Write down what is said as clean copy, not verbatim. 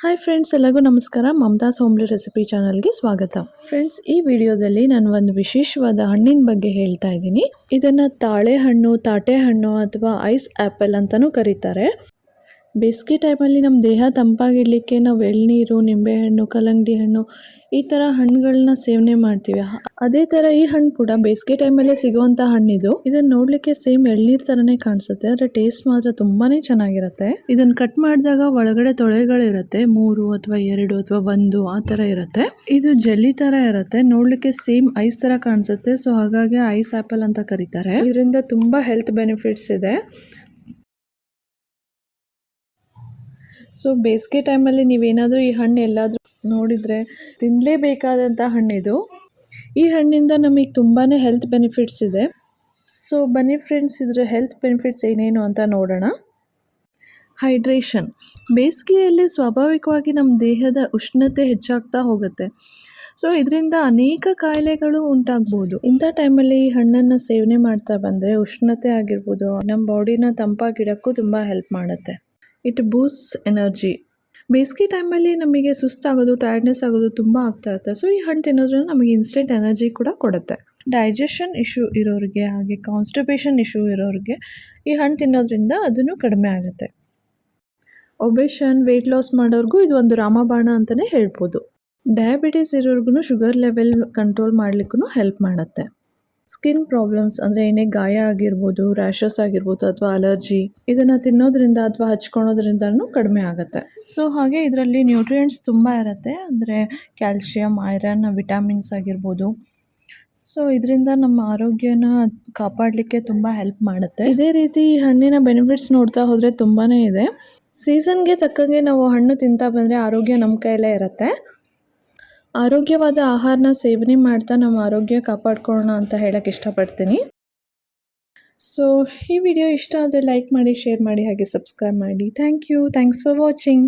Hi friends, ಎಲ್ಲರಿಗೂ ನಮಸ್ಕಾರ. ಮಮತಾಸ್ homely recipe ಚಾನಲ್ಗೆ ಸ್ವಾಗತ. ಫ್ರೆಂಡ್ಸ್, ಈ ವಿಡಿಯೋದಲ್ಲಿ ನಾನು ಒಂದು ವಿಶೇಷವಾದ ಹಣ್ಣಿನ ಬಗ್ಗೆ ಹೇಳ್ತಾ ಇದ್ದೀನಿ. ಇದನ್ನು ತಾಳೆ ಹಣ್ಣು, ತಾಟೆ ಹಣ್ಣು ಅಥವಾ ಐಸ್ ಆ್ಯಪಲ್ ಅಂತಲೂ ಕರೀತಾರೆ. ಬೇಸಿಗೆ ಟೈಮಲ್ಲಿ ನಮ್ಮ ದೇಹ ತಂಪಾಗಿಡಲಿಕ್ಕೆ ನಾವು ಎಳ್ನೀರು, ನಿಂಬೆಹಣ್ಣು, ಕಲ್ಲಂಗಡಿ ಹಣ್ಣು ಈ ಥರ ಹಣ್ಣುಗಳನ್ನ ಸೇವನೆ ಮಾಡ್ತೀವಿ. ಅದೇ ಥರ ಈ ಹಣ್ಣು ಕೂಡ ಬೇಸಿಗೆ ಟೈಮಲ್ಲೇ ಸಿಗುವಂಥ ಹಣ್ಣಿದು. ಇದನ್ನು ನೋಡಲಿಕ್ಕೆ ಸೇಮ್ ಎಳ್ನೀರು ಥರನೇ ಕಾಣಿಸುತ್ತೆ, ಆದರೆ ಟೇಸ್ಟ್ ಮಾತ್ರ ತುಂಬಾ ಚೆನ್ನಾಗಿರುತ್ತೆ. ಇದನ್ನು ಕಟ್ ಮಾಡಿದಾಗ ಒಳಗಡೆ ತೊಳೆಗಳಿರುತ್ತೆ, 3 ಅಥವಾ 2 ಅಥವಾ 1 ಆ ಥರ ಇರುತ್ತೆ. ಇದು ಜೆಲ್ಲಿ ಥರ ಇರುತ್ತೆ, ನೋಡಲಿಕ್ಕೆ ಸೇಮ್ ಐಸ್ ಥರ ಕಾಣಿಸುತ್ತೆ. ಸೊ ಹಾಗಾಗಿ ಐಸ್ ಆ್ಯಪಲ್ ಅಂತ ಕರೀತಾರೆ. ಇದರಿಂದ ತುಂಬ ಹೆಲ್ತ್ ಬೆನಿಫಿಟ್ಸ್ ಇದೆ. ಸೊ ಬೇಸಿಗೆ ಟೈಮಲ್ಲಿ ನೀವೇನಾದರೂ ಈ ಹಣ್ಣು ಎಲ್ಲಾದರೂ ನೋಡಿದರೆ ತಿನ್ನಲೇಬೇಕಾದಂಥ ಹಣ್ಣಿದು. ಈ ಹಣ್ಣಿಂದ ನಮಗೆ ತುಂಬಾ ಹೆಲ್ತ್ ಬೆನಿಫಿಟ್ಸ್ ಇದೆ. ಸೊ ಬನ್ನಿ ಫ್ರೆಂಡ್ಸ್, ಇದರ ಹೆಲ್ತ್ ಬೆನಿಫಿಟ್ಸ್ ಏನೇನು ಅಂತ ನೋಡೋಣ. ಹೈಡ್ರೇಷನ್. ಬೇಸಿಗೆಯಲ್ಲಿ ಸ್ವಾಭಾವಿಕವಾಗಿ ನಮ್ಮ ದೇಹದ ಉಷ್ಣತೆ ಹೆಚ್ಚಾಗ್ತಾ ಹೋಗುತ್ತೆ. ಸೊ ಇದರಿಂದ ಅನೇಕ ಕಾಯಿಲೆಗಳು ಉಂಟಾಗ್ಬೋದು. ಇಂಥ ಟೈಮಲ್ಲಿ ಈ ಹಣ್ಣನ್ನು ಸೇವನೆ ಮಾಡ್ತಾ ಬಂದರೆ ಉಷ್ಣತೆ ಆಗಿರ್ಬೋದು, ನಮ್ಮ ಬಾಡಿನ ತಂಪಾಗಿಡೋಕ್ಕೂ ತುಂಬ ಹೆಲ್ಪ್ ಮಾಡುತ್ತೆ. It boosts energy. ಬೇಸಿಗೆ ಟೈಮಲ್ಲಿ ನಮಗೆ ಸುಸ್ತಾಗೋದು, ಟಯರ್ಡ್ನೆಸ್ ಆಗೋದು ತುಂಬ ಆಗ್ತಾ ಇರುತ್ತೆ. ಸೊ ಈ ಹಣ್ಣು ತಿನ್ನೋದ್ರಿಂದ ನಮಗೆ ಇನ್ಸ್ಟೆಂಟ್ ಎನರ್ಜಿ ಕೂಡ ಕೊಡುತ್ತೆ. ಡೈಜೆಷನ್ ಇಶ್ಯೂ ಇರೋರಿಗೆ, ಹಾಗೆ ಕಾನ್ಸ್ಟಿಪೇಷನ್ ಇಶ್ಯೂ ಇರೋರಿಗೆ ಈ ಹಣ್ಣು ತಿನ್ನೋದ್ರಿಂದ ಅದನ್ನು ಕಡಿಮೆ ಆಗುತ್ತೆ. ಒಬೇಷನ್, ವೆಯ್ಟ್ ಲಾಸ್ ಮಾಡೋರ್ಗೂ ಇದು ಒಂದು ರಾಮಬಾಣ ಅಂತಲೇ ಹೇಳ್ಬೋದು. ಡಯಾಬಿಟಿಸ್ ಇರೋರ್ಗು ಶುಗರ್ ಲೆವೆಲ್ ಕಂಟ್ರೋಲ್ ಮಾಡಲಿಕ್ಕೂ ಹೆಲ್ಪ್ ಮಾಡುತ್ತೆ. ಸ್ಕಿನ್ ಪ್ರಾಬ್ಲಮ್ಸ್ ಅಂದರೆ ಏನೇ ಗಾಯ ಆಗಿರ್ಬೋದು, ರ್ಯಾಷಸ್ ಆಗಿರ್ಬೋದು ಅಥವಾ ಅಲರ್ಜಿ, ಇದನ್ನು ತಿನ್ನೋದ್ರಿಂದ ಅಥವಾ ಹಚ್ಕೊಳೋದ್ರಿಂದನೂ ಕಡಿಮೆ ಆಗುತ್ತೆ. ಸೊ ಹಾಗೆ ಇದರಲ್ಲಿ ನ್ಯೂಟ್ರಿಯೆಂಟ್ಸ್ ತುಂಬ ಇರುತ್ತೆ, ಅಂದರೆ ಕ್ಯಾಲ್ಶಿಯಂ, ಐರನ್, ವಿಟಮಿನ್ಸ್ ಆಗಿರ್ಬೋದು. ಸೊ ಇದರಿಂದ ನಮ್ಮ ಆರೋಗ್ಯನ ಕಾಪಾಡಲಿಕ್ಕೆ ತುಂಬ ಹೆಲ್ಪ್ ಮಾಡುತ್ತೆ. ಇದೇ ರೀತಿ ಈ ಹಣ್ಣಿನ ಬೆನಿಫಿಟ್ಸ್ ನೋಡ್ತಾ ಹೋದರೆ ತುಂಬಾ ಇದೆ. ಸೀಸನ್ಗೆ ತಕ್ಕಂಗೆ ನಾವು ಹಣ್ಣು ತಿಂತಾ ಬಂದರೆ ಆರೋಗ್ಯ ನಮ್ಮ ಕೈಯಲ್ಲೇ ಇರುತ್ತೆ. ಆರೋಗ್ಯವಾದ ಆಹಾರನ ಸೇವನೆ ಮಾಡ್ತಾ ನಮ್ಮ ಆರೋಗ್ಯ ಕಾಪಾಡ್ಕೊಳ್ಳೋಣ ಅಂತ ಹೇಳಕ್ಕೆ ಇಷ್ಟಪಡ್ತೀನಿ. ಸೊ ಈ ವಿಡಿಯೋ ಇಷ್ಟ ಆದರೆ ಲೈಕ್ ಮಾಡಿ, ಶೇರ್ ಮಾಡಿ, ಹಾಗೆ ಸಬ್ಸ್ಕ್ರೈಬ್ ಮಾಡಿ. Thanks for watching.